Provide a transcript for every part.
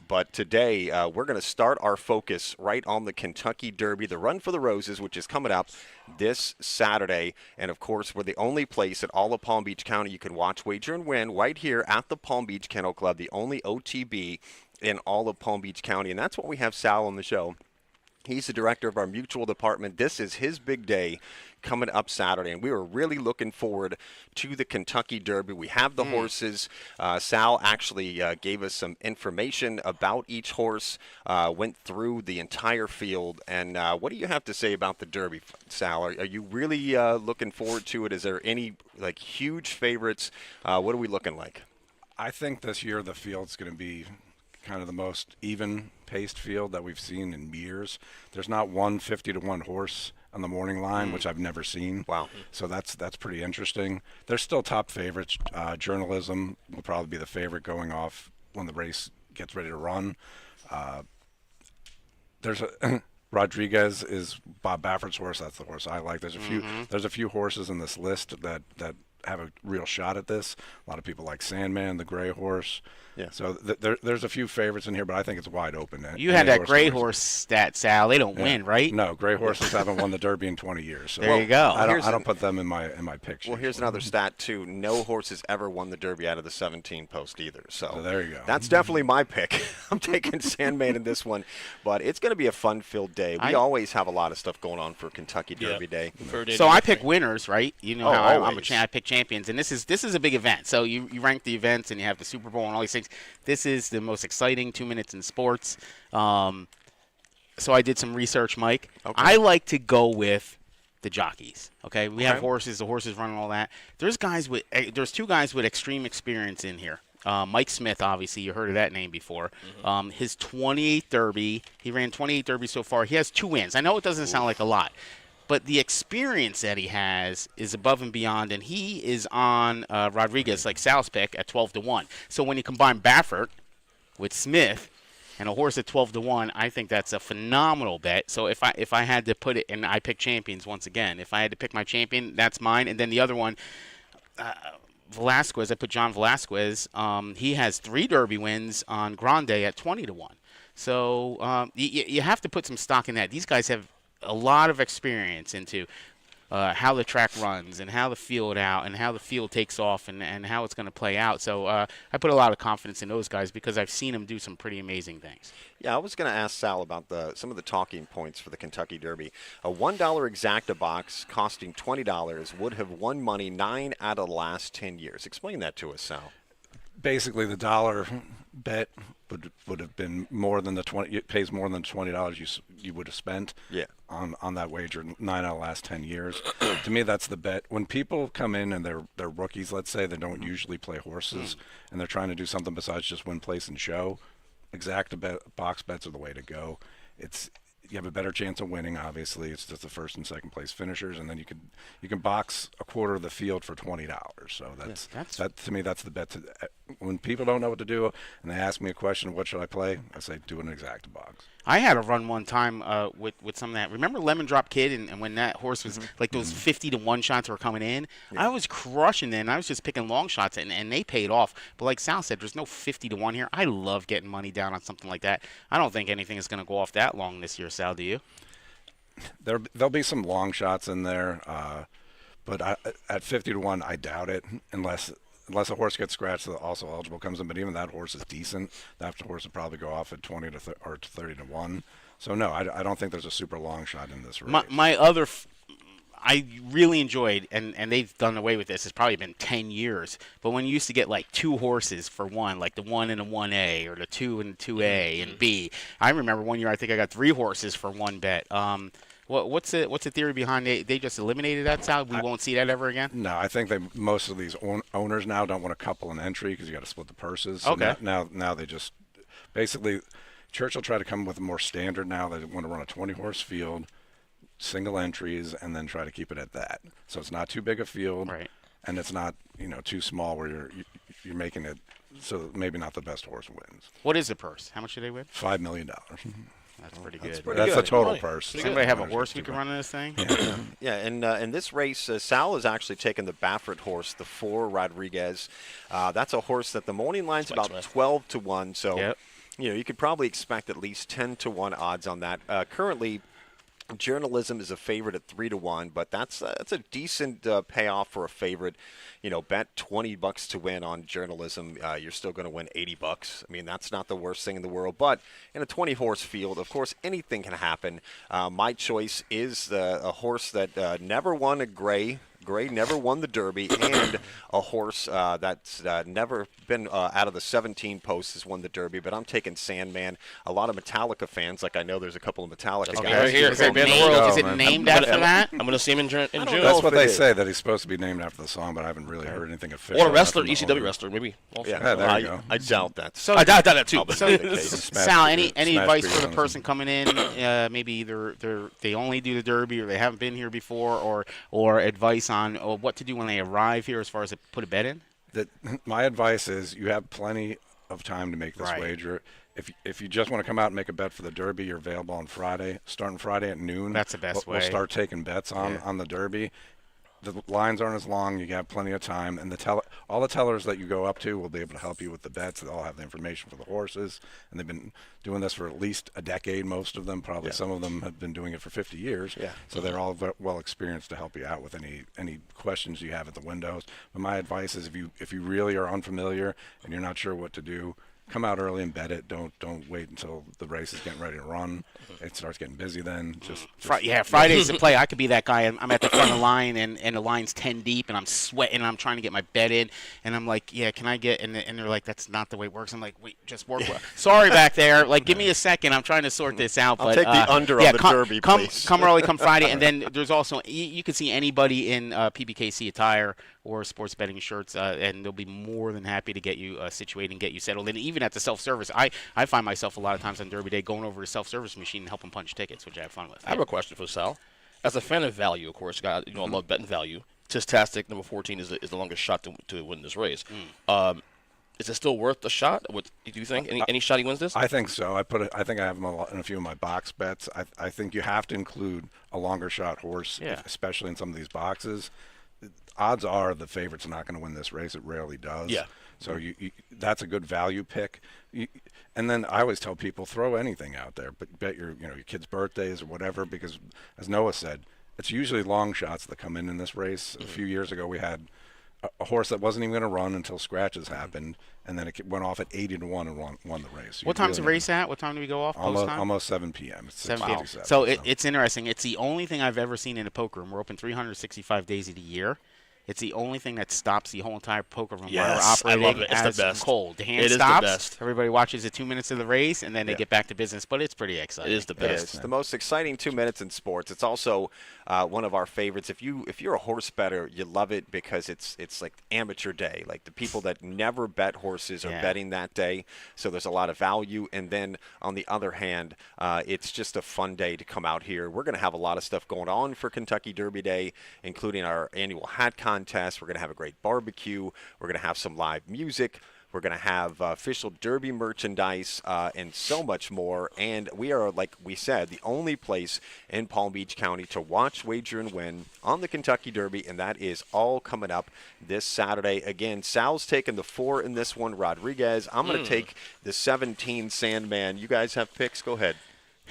But today we're going to start our focus right on the Kentucky Derby, the Run for the Roses, which is coming up this Saturday. And, of course, we're the only place at all of Palm Beach County you can watch, wager, and win right here at the Palm Beach Kennel Club, the only OTB in all of Palm Beach County. And that's what we have Sal on the show. He's the director of our mutual department. This is his big day coming up Saturday, and we were really looking forward to the Kentucky Derby. We have the horses. Sal actually gave us some information about each horse, went through the entire field. And what do you have to say about the Derby, Sal? Are you really looking forward to it? Is there any huge favorites? What are we looking like? I think this year the field's going to be kind of the most even-paced field that we've seen in years. There's not one 50-to-1 horse on the morning line, which I've never seen. Wow. So that's pretty interesting. There's still top favorites. Journalism will probably be the favorite going off when the race gets ready to run. There's a Rodriguez is Bob Baffert's horse. That's the horse I like. There's a few horses in this list that have a real shot at this. A lot of people like Sandman, the gray horse. Yeah. So there's a few favorites in here, but I think it's wide open. You had that gray horse stat, Sal. They don't win, right? No, gray horses haven't won the Derby in 20 years. So there you go. I don't put them in my picture. Well, here's another stat, too. No horses ever won the Derby out of the 17 post either. So there you go. That's definitely my pick. I'm taking Sandman in this one. But it's going to be a fun-filled day. We always have a lot of stuff going on for Kentucky Derby Day. So I pick winners, right? You know how I pick champions. And this is a big event. So you rank the events and you have the Super Bowl and all these things. This is the most exciting 2 minutes in sports. So I did some research, Mike. Okay. I like to go with the jockeys. Okay, we have horses. The horses run all that. There's two guys with extreme experience in here. Mike Smith, obviously, you heard of that name before. His 28th Derby, he ran 28 Derbies so far. He has 2 wins. I know it doesn't sound like a lot, but the experience that he has is above and beyond, and he is on Rodriguez, like Sal's pick, at 12-1. So when you combine Baffert with Smith and a horse at 12-1, I think that's a phenomenal bet. So if I had to put it, and I pick champions once again, if I had to pick my champion, that's mine. And then the other one, Velasquez, I put John Velasquez. He has 3 Derby wins on Grande at 20-1. So you have to put some stock in that. These guys have a lot of experience into how the track runs and how the field out and how the field takes off and how it's going to play out. So I put a lot of confidence in those guys because I've seen them do some pretty amazing things. Yeah, I was going to ask Sal about some of the talking points for the Kentucky Derby. A $1 exacta box costing $20 would have won money 9 out of the last 10 years. Explain that to us, Sal. Basically, the dollar bet would have been more than the 20. It pays more than $20 you would have spent. Yeah. On that wager 9 out of the last 10 years. To me, that's the bet. When people come in and they're rookies, let's say, they don't usually play horses, and they're trying to do something besides just win, place, and show, exacta box bets are the way to go. You have a better chance of winning. Obviously, it's just the first and second place finishers, and then you can box a quarter of the field for $20. So that to me, that's the bet. When people don't know what to do and they ask me a question, what should I play? I say do an exacta box. I had a run one time with some of that. Remember Lemon Drop Kid and when that horse was like those 50-1 shots were coming in? Yeah. I was crushing them. I was just picking long shots, and they paid off. But like Sal said, there's no 50-1 here. I love getting money down on something like that. I don't think anything is going to go off that long this year, Sal, do you? There'll be some long shots in there, but at 50-1, I doubt it unless a horse gets scratched that also eligible comes in. But even that horse is decent. That horse will probably go off at 20 to 30-1. So no, I don't think there's a super long shot in this race. I really enjoyed, and they've done away with this. It's probably been 10 years. But when you used to get like 2 horses for one, like the 1 and a 1A or the 2 and 2A and B. I remember one year I think I got 3 horses for one bet. What's the theory behind it? They just eliminated that, Sal? We won't see that ever again? No, I think most of these owners now don't want to couple an entry because you got to split the purses. So okay. Now they just basically Churchill tried to come with a more standard now. They want to run a 20-horse field, single entries, and then try to keep it at that. So it's not too big a field, right? And it's not too small where you're making it so maybe not the best horse wins. What is the purse? How much do they win? $5 million. That's pretty good. That's the total purse. Does anybody have a horse we can run in this thing? Yeah, and in this race, Sal has actually taken the Baffert horse, the 4 Rodriguez. That's a horse that the morning line's about 12-1. So yep. you could probably expect at least 10-1 odds on that. Currently, Journalism is a favorite at 3-1, but that's a decent payoff for a favorite. Bet $20 to win on Journalism. You're still going to win $80. I mean, that's not the worst thing in the world. But in a 20-horse field, of course, anything can happen. My choice is a horse that never won a Gray. Gray never won the Derby, and a horse that's never been out of the 17 posts has won the Derby. But I'm taking Sandman. A lot of Metallica fans, like I know there's a couple of Metallica guys. Right here. Is it named after that? I'm going to see him in June. That's what they say, that he's supposed to be named after the song, but I haven't really heard anything official. Or a wrestler, ECW wrestler, maybe. Also. Yeah, there you go. I doubt that. So I doubt that too. Sal, any advice for the person coming in? Maybe either they only do the Derby, or they haven't been here before, or advice on what to do when they arrive here as far as to put a bet in? My advice is you have plenty of time to make this Right. wager. If you just want to come out and make a bet for the Derby, you're available on Friday, starting Friday at noon. That's the best way. We'll start taking bets on the Derby. The lines aren't as long. You have plenty of time, and all the tellers that you go up to will be able to help you with the bets. They all have the information for the horses, and they've been doing this for at least a decade. Most of them, probably some of them, have been doing it for 50 years. Yeah. So they're all well experienced to help you out with any questions you have at the windows. But my advice is, if you really are unfamiliar and you're not sure what to do, come out early and bet it. Don't wait until the race is getting ready to run. It starts getting busy then. Friday's the play. I could be that guy. I'm at the front of the line, and the line's 10 deep, and I'm sweating, and I'm trying to get my bet in, and I'm like, yeah, can I get? And they're like, that's not the way it works. I'm like, wait, just work. Sorry back there. Like, give me a second. I'm trying to sort this out. I'll take the under on the Derby, please. Come early, come Friday, and then there's also you can see anybody in PBKC attire or sports betting shirts, and they'll be more than happy to get you situated and get you settled. And even at the self-service, I find myself a lot of times on Derby Day going over to the self-service machine and helping punch tickets, which I have fun with. I have a question for Sal. As a fan of value, of course, I love betting value. Tistastic, number 14, is the longest shot to win this race. Is it still worth the shot? What do you think? Any shot he wins this? I think so. I think I have him in a few of my box bets. I think you have to include a longer shot horse, especially in some of these boxes. Odds are the favorite's not going to win this race. It rarely does. Yeah. So that's a good value pick. And then I always tell people, throw anything out there, but bet your kids' birthdays or whatever, because as Noah said, it's usually long shots that come in this race. A few years ago, we had a horse that wasn't even going to run until scratches happened, and then it went off at 80-1 and won the race. What time's the race at? What time do we go off? Almost 7 p.m. It's 7 p.m. So it's interesting. It's the only thing I've ever seen in a poker room. We're open 365 days of the year. It's the only thing that stops the whole entire poker room while we're operating. I love it. It's as the best. Cold. The hand It is the stops. best. Everybody watches the 2 minutes of the race, and then they get back to business. But it's pretty exciting. It is the Yeah, best. it's the most exciting 2 minutes in sports. It's also one of our favorites. If you're a horse bettor, you love it because it's like amateur day. Like the people that never bet horses are betting that day, so there's a lot of value. And then on the other hand, it's just a fun day to come out here. We're going to have a lot of stuff going on for Kentucky Derby Day, including our annual hat contest. We're going to have a great barbecue. We're going to have some live music. We're going to have official Derby merchandise and so much more. And we are, like we said, the only place in Palm Beach County to watch, wager, and win on the Kentucky Derby. And that is all coming up this Saturday. Again, Sal's taking the 4 in this one, Rodriguez. I'm going to take the 17 Sandman. You guys have picks? Go ahead.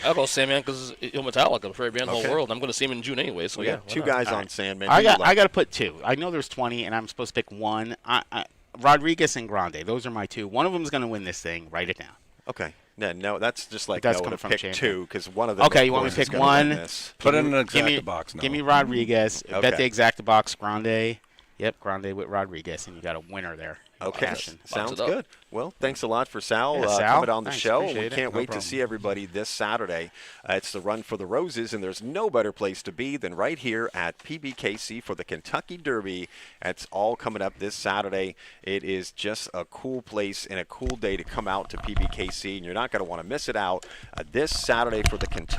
I'll go Sandman because he'll Metallica. I'm favorite band in the whole world. I'm going to see him in June anyway. So Yeah, two guys on Sandman. I got to put 2. I know there's 20, and I'm supposed to pick 1. Rodriguez and Grande. Those are my 2. One of them is going to win this thing. Write it down. Okay. No, that's just like That's Noah coming to from pick Champion. 2 because one of them. Okay, of you want me course, to is pick gonna win 1? this. Put it in an exacta box now. Give me Rodriguez. Bet the Okay. exacta box. Grande. Yep, Grande with Rodriguez, and you got a winner there. Okay, Action. sounds it up. good. Well, thanks a lot for Sal, Yeah, Sal. coming on the Thanks, show. appreciate We it. can't No wait to problem. see everybody this Saturday. It's the Run for the Roses, and there's no better place to be than right here at PBKC for the Kentucky Derby. It's all coming up this Saturday. It is just a cool place and a cool day to come out to PBKC, and you're not going to want to miss it out this Saturday for the Kentucky